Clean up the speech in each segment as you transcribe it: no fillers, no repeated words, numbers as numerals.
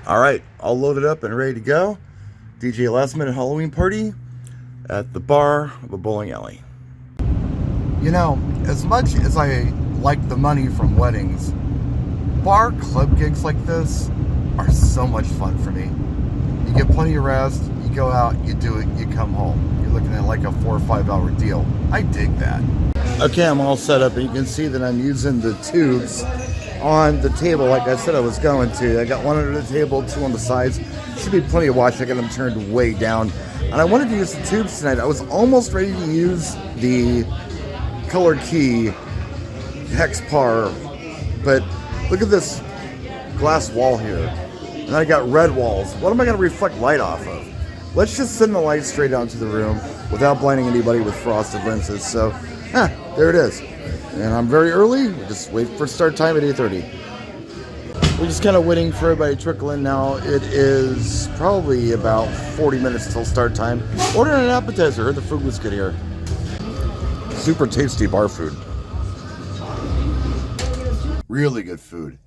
All right, all loaded up and ready to go. DJ last minute Halloween party at the bar of a bowling alley. You know, as much as I like the money from weddings, bar club gigs like this are so much fun for me. You get plenty of rest, you go out, you do it, you come home. You're looking at like a 4 or 5 hour deal. I dig that. Okay, I'm all set up, and you can see that I'm using the tubes on the table like I said I was going to. I got one under the table, two on the sides. Should be plenty of watch. I got them turned way down. And I wanted to use the tubes tonight. I was almost ready to use the color key hex par, but look at this glass wall here. And I got red walls. What am I going to reflect light off of? Let's just send the light straight out into the room without blinding anybody with frosted lenses. So, there it is. And I'm very early. We just wait for start time at 8:30. We're just kind of waiting for everybody to trickle in now. It is probably about 40 minutes till start time. Ordering an appetizer. Heard the food was good here. Super tasty bar food. Really good food.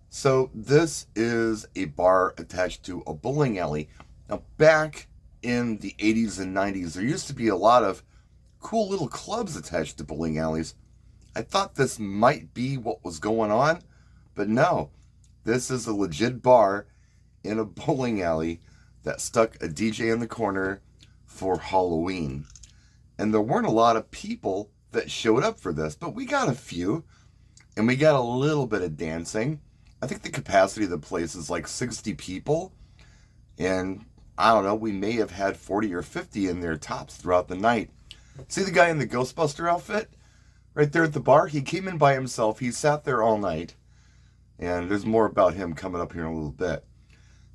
So this is a bar attached to a bowling alley. Now back in the 80s and 90s, there used to be a lot of cool little clubs attached to bowling alleys. I thought this might be what was going on, but no. This is a legit bar in a bowling alley that stuck a DJ in the corner for Halloween. And there weren't a lot of people that showed up for this, but we got a few, and we got a little bit of dancing. I think the capacity of the place is like 60 people, and I don't know, we may have had 40 or 50 in there tops throughout the night. See the guy in the Ghostbuster outfit? Right there at the bar, he came in by himself. He sat there all night. And there's more about him coming up here in a little bit.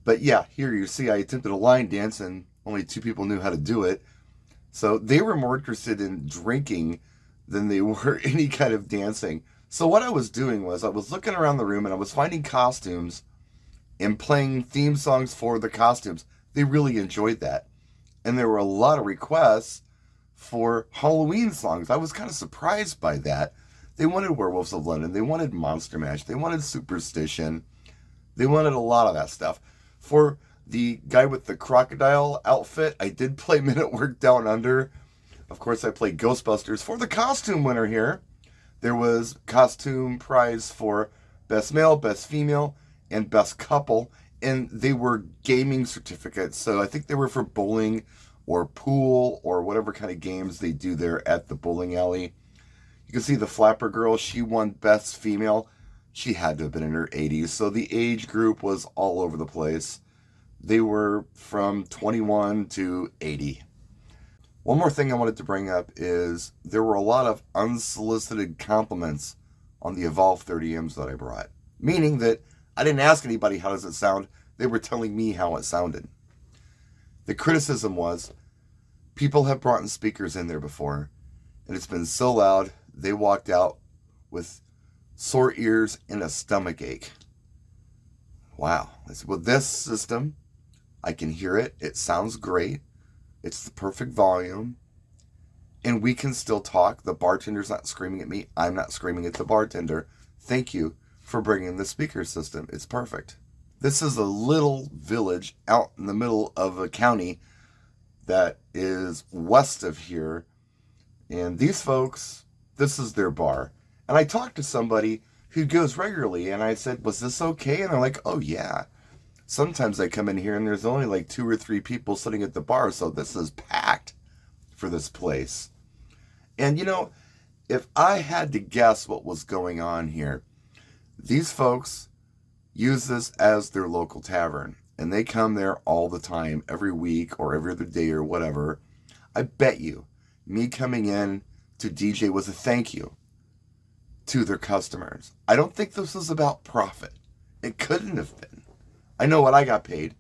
But yeah, here you see I attempted a line dance and only 2 people knew how to do it. So they were more interested in drinking than they were any kind of dancing. So what I was doing was I was looking around the room and I was finding costumes and playing theme songs for the costumes. They really enjoyed that. And there were a lot of requests for Halloween songs. I was kind of surprised by that. They wanted Werewolves of London. They wanted Monster Mash. They wanted Superstition. They wanted a lot of that stuff. For the guy with the crocodile outfit, I did play Men at Work Down Under. Of course, I played Ghostbusters. For the costume winner here, there was costume prize for Best Male, Best Female, and Best Couple. And they were gaming certificates. So I think they were for bowling or pool or whatever kind of games they do there at the bowling alley. You can see the Flapper Girl. She won Best Female. She had to have been in her 80s. So the age group was all over the place. They were from 21 to 80. One more thing I wanted to bring up is there were a lot of unsolicited compliments on the Evolve 30Ms that I brought. Meaning that I didn't ask anybody how does it sound. They were telling me how it sounded. The criticism was, people have brought in speakers in there before, and it's been so loud, they walked out with sore ears and a stomach ache. Wow. I said, with this system, I can hear it. It sounds great. It's the perfect volume. And we can still talk. The bartender's not screaming at me. I'm not screaming at the bartender. Thank you for bringing the speaker system. It's perfect. This is a little village out in the middle of a county that is west of here. And these folks, this is their bar. And I talked to somebody who goes regularly, and I said, was this okay? And they're like, oh yeah. Sometimes I come in here and there's only like 2 or 3 people sitting at the bar, so this is packed for this place. And you know, if I had to guess what was going on here, these folks use this as their local tavern, and they come there all the time, every week or every other day or whatever. I bet you, me coming in to DJ was a thank you to their customers. I don't think this was about profit. It couldn't have been. I know what I got paid,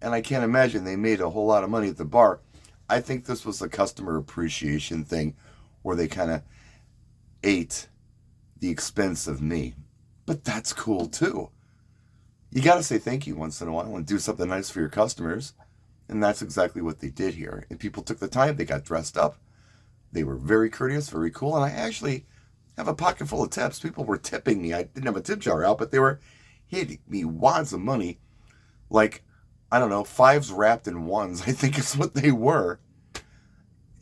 and I can't imagine they made a whole lot of money at the bar. I think this was a customer appreciation thing where they kind of ate the expense of me. But that's cool too. You got to say thank you once in a while and do something nice for your customers. And that's exactly what they did here. And people took the time. They got dressed up. They were very courteous, very cool. And I actually have a pocket full of tips. People were tipping me. I didn't have a tip jar out, but they were hitting me wads of money like, I don't know, fives wrapped in ones, I think is what they were.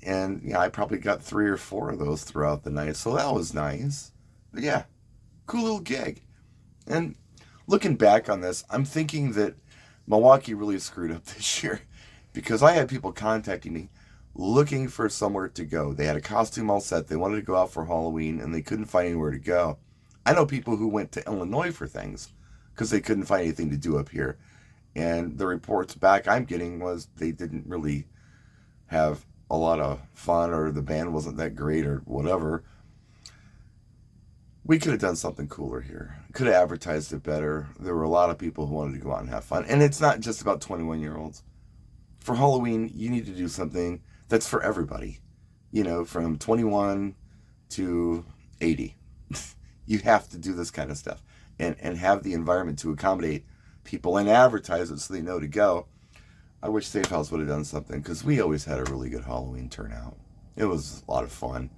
And yeah, I probably got 3 or 4 of those throughout the night, so that was nice. But yeah, cool little gig. And looking back on this, I'm thinking that Milwaukee really screwed up this year because I had people contacting me looking for somewhere to go. They had a costume all set, they wanted to go out for Halloween, and they couldn't find anywhere to go. I know people who went to Illinois for things because they couldn't find anything to do up here. And the reports back I'm getting was they didn't really have a lot of fun, or the band wasn't that great, or whatever. We could have done something cooler here. Could have advertised it better. There were a lot of people who wanted to go out and have fun. And it's not just about 21-year-olds. For Halloween, you need to do something that's for everybody. You know, from 21 to 80. You have to do this kind of stuff. And have the environment to accommodate people and advertise it so they know to go. I wish Safe House would have done something, because we always had a really good Halloween turnout. It was a lot of fun.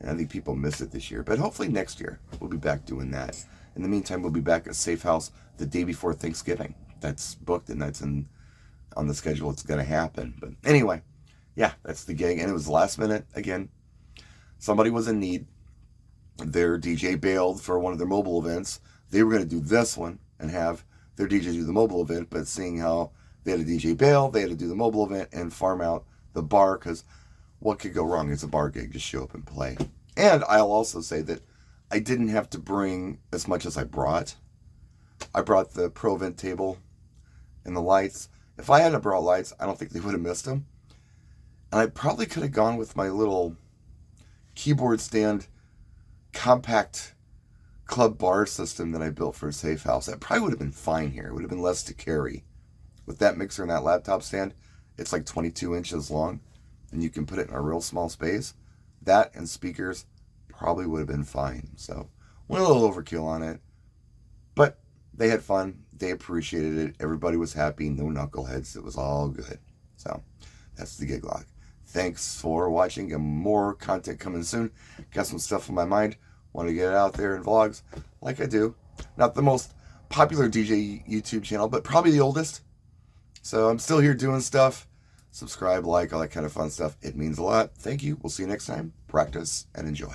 And I think people miss it this year. But hopefully next year we'll be back doing that. In the meantime, we'll be back at Safe House the day before Thanksgiving. That's booked and that's on the schedule. It's going to happen. But anyway, yeah, that's the gig. And it was last minute again. Somebody was in need. Their DJ bailed for one of their mobile events. They were going to do this one and have their DJ do the mobile event. But seeing how they had a DJ bail, they had to do the mobile event and farm out the bar, because what could go wrong? It's a bar gig. Just show up and play. And I'll also say that I didn't have to bring as much as I brought. I brought the Pro Vent table and the lights. If I hadn't brought lights, I don't think they would have missed them. And I probably could have gone with my little keyboard stand compact club bar system that I built for a Safe House. That probably would have been fine here. It would have been less to carry. With that mixer and that laptop stand, it's like 22 inches long, and you can put it in a real small space. That and speakers probably would have been fine. So, went a little overkill on it. But they had fun. They appreciated it. Everybody was happy. No knuckleheads. It was all good. So, that's the gig log. Thanks for watching, and more content coming soon. Got some stuff on my mind. Want to get it out there in vlogs like I do. Not the most popular DJ YouTube channel, but probably the oldest. So I'm still here doing stuff. Subscribe, like, all that kind of fun stuff. It means a lot. Thank you. We'll see you next time. Practice and enjoy.